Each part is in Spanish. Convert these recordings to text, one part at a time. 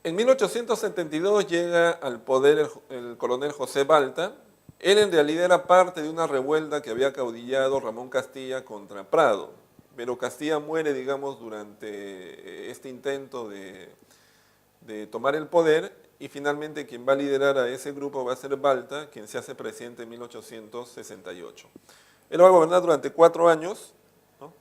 En 1872 llega al poder el coronel José Balta. Él en realidad era parte de una revuelta que había caudillado Ramón Castilla contra Prado, pero Castilla muere, digamos, durante este intento de tomar el poder, y finalmente quien va a liderar a ese grupo va a ser Balta, quien se hace presidente en 1868. Él va a gobernar durante 4 años, ¿no?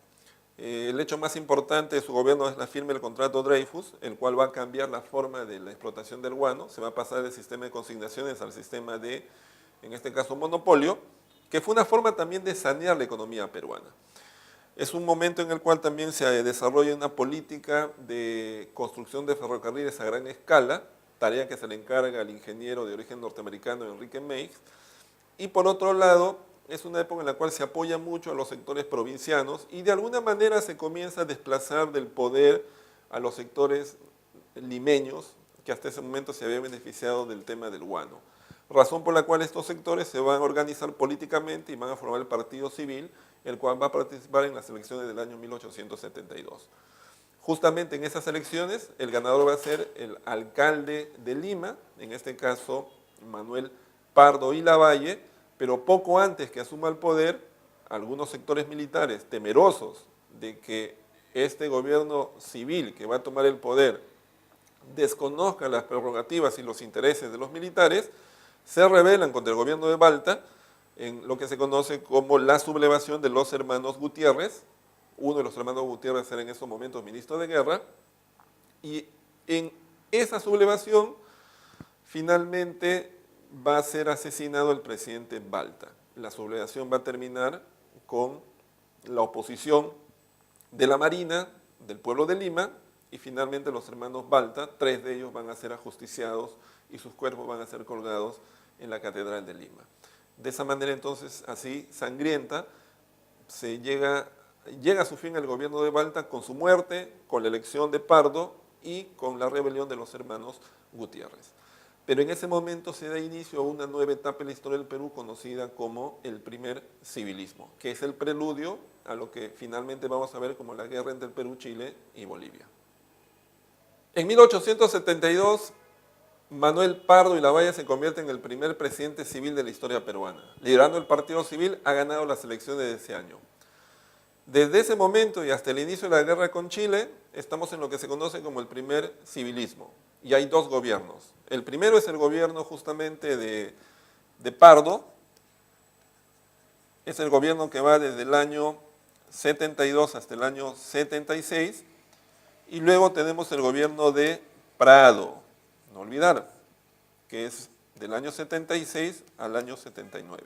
El hecho más importante de su gobierno es la firma del contrato Dreyfus, el cual va a cambiar la forma de la explotación del guano. Se va a pasar del sistema de consignaciones al sistema de, en este caso, monopolio, que fue una forma también de sanear la economía peruana. Es un momento en el cual también se desarrolla una política de construcción de ferrocarriles a gran escala, tarea que se le encarga al ingeniero de origen norteamericano Enrique Meix. Y por otro lado, es una época en la cual se apoya mucho a los sectores provincianos y de alguna manera se comienza a desplazar del poder a los sectores limeños que hasta ese momento se habían beneficiado del tema del guano. Razón por la cual estos sectores se van a organizar políticamente y van a formar el Partido Civil, el cual va a participar en las elecciones del año 1872. Justamente en esas elecciones, el ganador va a ser el alcalde de Lima, en este caso Manuel Pardo y Lavalle, pero poco antes que asuma el poder, algunos sectores militares temerosos de que este gobierno civil que va a tomar el poder desconozca las prerrogativas y los intereses de los militares, se rebelan contra el gobierno de Balta en lo que se conoce como la sublevación de los hermanos Gutiérrez. Uno de los hermanos Gutiérrez era en esos momentos ministro de guerra, y en esa sublevación finalmente va a ser asesinado el presidente Balta. La sublevación va a terminar con la oposición de la Marina, del pueblo de Lima, y finalmente los hermanos Balta, 3 de ellos van a ser ajusticiados y sus cuerpos van a ser colgados en la Catedral de Lima. De esa manera entonces, así sangrienta, se llega a su fin el gobierno de Balta con su muerte, con la elección de Pardo y con la rebelión de los hermanos Gutiérrez. Pero en ese momento se da inicio a una nueva etapa en la historia del Perú conocida como el primer civilismo, que es el preludio a lo que finalmente vamos a ver como la guerra entre el Perú, Chile y Bolivia. En 1872, Manuel Pardo y Lavalle se convierte en el primer presidente civil de la historia peruana. Liderando el Partido Civil, ha ganado las elecciones de ese año. Desde ese momento y hasta el inicio de la guerra con Chile, estamos en lo que se conoce como el primer civilismo. Y hay 2 gobiernos. El primero es el gobierno justamente de Pardo. Es el gobierno que va desde el año 72 hasta el año 76. Y luego tenemos el gobierno de Prado, no olvidar, que es del año 76 al año 79.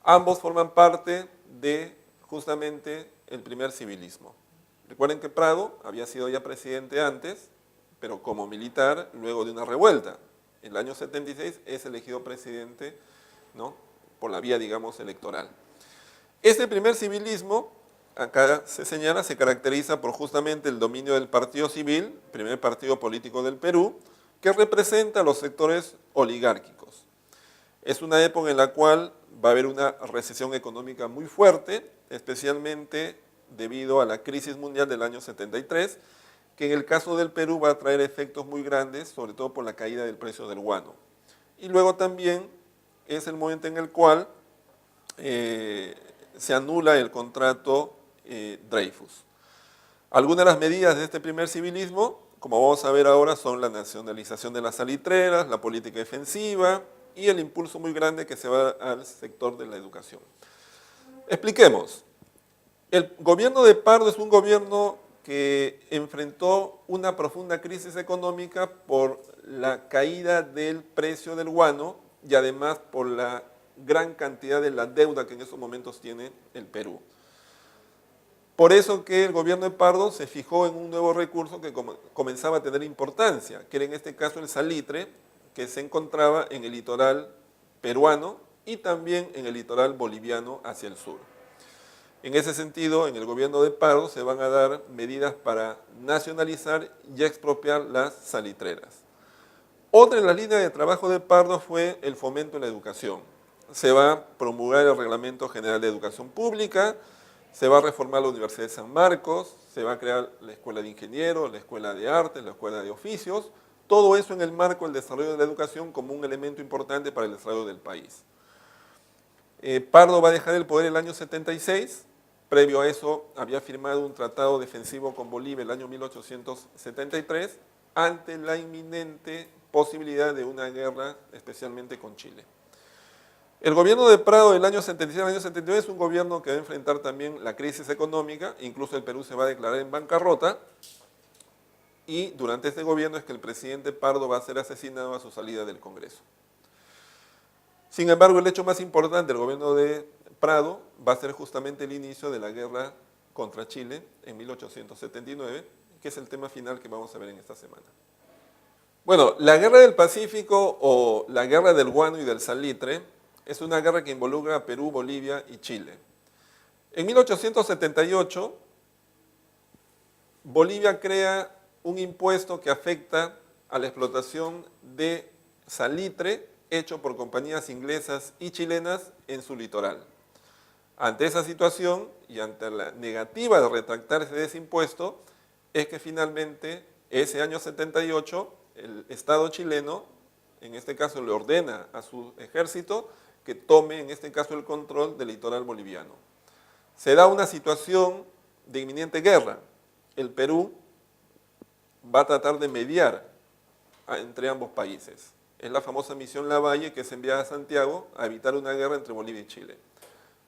Ambos forman parte de justamente el primer civilismo. Recuerden que Prado había sido ya presidente antes, pero como militar luego de una revuelta. En el año 76 es elegido presidente, ¿no?, por la vía, digamos, electoral. Este primer civilismo, acá se señala, se caracteriza por justamente el dominio del Partido Civil, primer partido político del Perú, que representa a los sectores oligárquicos. Es una época en la cual va a haber una recesión económica muy fuerte, especialmente debido a la crisis mundial del año 73, que en el caso del Perú va a traer efectos muy grandes, sobre todo por la caída del precio del guano. Y luego también es el momento en el cual se anula el contrato Dreyfus. Algunas de las medidas de este primer civilismo, como vamos a ver ahora, son la nacionalización de las salitreras, la política defensiva y el impulso muy grande que se va al sector de la educación. Expliquemos. El gobierno de Pardo es un gobierno que enfrentó una profunda crisis económica por la caída del precio del guano y además por la gran cantidad de la deuda que en esos momentos tiene el Perú. Por eso que el gobierno de Pardo se fijó en un nuevo recurso que comenzaba a tener importancia, que era en este caso el salitre, que se encontraba en el litoral peruano y también en el litoral boliviano hacia el sur. En ese sentido, en el gobierno de Pardo se van a dar medidas para nacionalizar y expropiar las salitreras. Otra de las líneas de trabajo de Pardo fue el fomento de la educación. Se va a promulgar el Reglamento General de Educación Pública, se va a reformar la Universidad de San Marcos, se va a crear la Escuela de Ingenieros, la Escuela de Artes, la Escuela de Oficios, Todo eso en el marco del desarrollo de la educación como un elemento importante para el desarrollo del país. Pardo va a dejar el poder el año 76. Previo a eso había firmado un tratado defensivo con Bolivia el año 1873 ante la inminente posibilidad de una guerra, especialmente con Chile. El gobierno de Prado del año 76 al año 79 es un gobierno que va a enfrentar también la crisis económica, incluso el Perú se va a declarar en bancarrota, y durante este gobierno es que el presidente Pardo va a ser asesinado a su salida del Congreso. Sin embargo, el hecho más importante del gobierno de Prado va a ser justamente el inicio de la guerra contra Chile en 1879, que es el tema final que vamos a ver en esta semana. Bueno, la Guerra del Pacífico o la Guerra del Guano y del Salitre es una guerra que involucra a Perú, Bolivia y Chile. En 1878, Bolivia crea un impuesto que afecta a la explotación de salitre hecho por compañías inglesas y chilenas en su litoral. Ante esa situación y ante la negativa de retractarse de ese impuesto, es que finalmente ese año 78 el Estado chileno, en este caso le ordena a su ejército que tome en este caso el control del litoral boliviano. Se da una situación de inminente guerra. El Perú va a tratar de mediar entre ambos países. Es la famosa misión Lavalle que es enviada a Santiago a evitar una guerra entre Bolivia y Chile.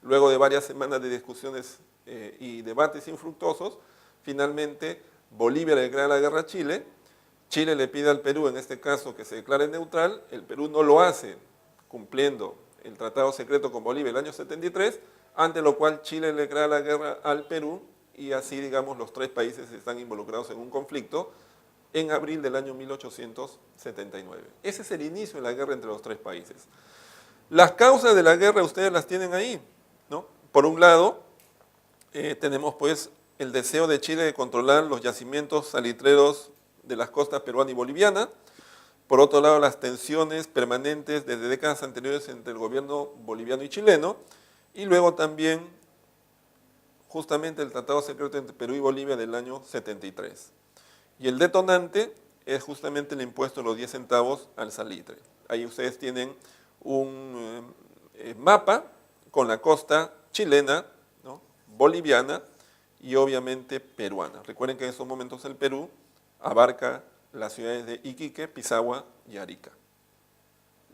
Luego de varias semanas de discusiones y debates infructuosos, finalmente Bolivia le declara la guerra a Chile, Chile le pide al Perú, en este caso, que se declare neutral, el Perú no lo hace, cumpliendo el tratado secreto con Bolivia el año 73, ante lo cual Chile le declara la guerra al Perú y así, digamos, los tres países están involucrados en un conflicto en abril del año 1879. Ese es el inicio de la guerra entre los tres países. Las causas de la guerra ustedes las tienen ahí, ¿no? Por un lado, tenemos pues el deseo de Chile de controlar los yacimientos salitreros de las costas peruana y boliviana. Por otro lado, las tensiones permanentes desde décadas anteriores entre el gobierno boliviano y chileno. Y luego también, justamente, el tratado secreto entre Perú y Bolivia del año 73. Y el detonante es justamente el impuesto de los 10 centavos al salitre. Ahí ustedes tienen un mapa con la costa chilena, ¿no?, boliviana y obviamente peruana. Recuerden que en esos momentos el Perú abarca las ciudades de Iquique, Pisagua y Arica.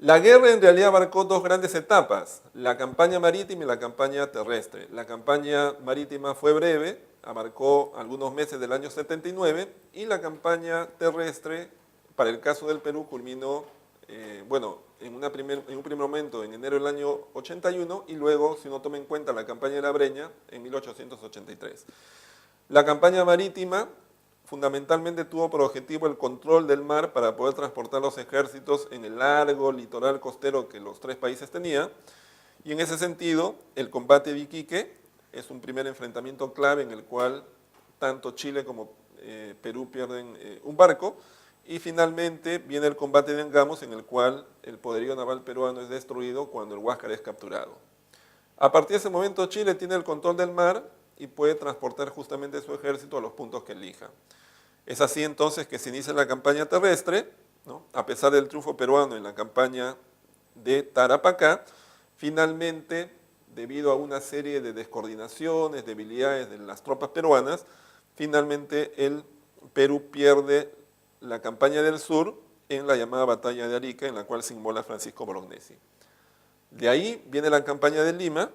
La guerra en realidad abarcó dos grandes etapas, la campaña marítima y la campaña terrestre. La campaña marítima fue breve, abarcó algunos meses del año 79, y la campaña terrestre, para el caso del Perú, culminó, en un primer momento en enero del año 81, y luego, si uno toma en cuenta la campaña de la Breña, en 1883. La campaña marítima fundamentalmente tuvo por objetivo el control del mar para poder transportar los ejércitos en el largo litoral costero que los tres países tenían, y en ese sentido el combate de Iquique es un primer enfrentamiento clave en el cual tanto Chile como Perú pierden un barco, y finalmente viene el combate de Angamos, en el cual el poderío naval peruano es destruido cuando el Huáscar es capturado. A partir de ese momento Chile tiene el control del mar y puede transportar justamente su ejército a los puntos que elija. Es así entonces que se inicia la campaña terrestre, ¿no? A pesar del triunfo peruano en la campaña de Tarapacá, finalmente, debido a una serie de descoordinaciones, debilidades de las tropas peruanas, finalmente el Perú pierde la campaña del sur en la llamada batalla de Arica, en la cual se inmola Francisco Bolognesi. De ahí viene la campaña de Lima,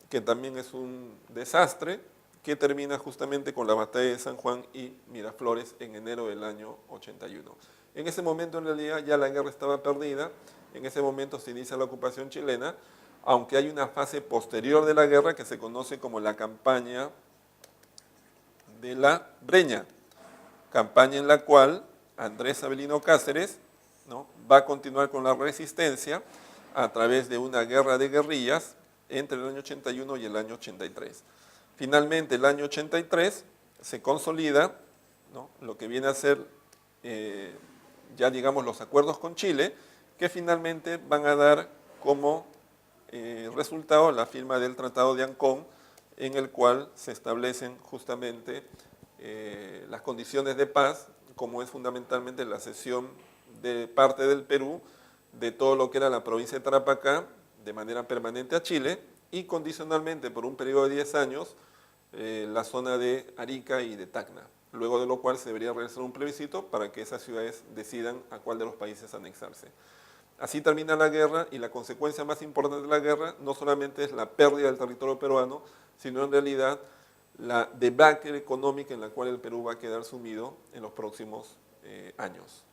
que también es un desastre, que termina justamente con la batalla de San Juan y Miraflores en enero del año 81. En ese momento, en realidad, ya la guerra estaba perdida, en ese momento se inicia la ocupación chilena, aunque hay una fase posterior de la guerra que se conoce como la campaña de la Breña, campaña en la cual Andrés Avelino Cáceres, ¿no?, va a continuar con la resistencia a través de una guerra de guerrillas entre el año 81 y el año 83. Finalmente, el año 83 se consolida, ¿no?, lo que viene a ser ya digamos los acuerdos con Chile, que finalmente van a dar como resultado la firma del Tratado de Ancón, en el cual se establecen justamente las condiciones de paz, como es fundamentalmente la cesión de parte del Perú de todo lo que era la provincia de Tarapacá de manera permanente a Chile y condicionalmente por un periodo de 10 años la zona de Arica y de Tacna, luego de lo cual se debería realizar un plebiscito para que esas ciudades decidan a cuál de los países anexarse. Así termina la guerra y la consecuencia más importante de la guerra no solamente es la pérdida del territorio peruano, sino en realidad la debacle económica en la cual el Perú va a quedar sumido en los próximos años.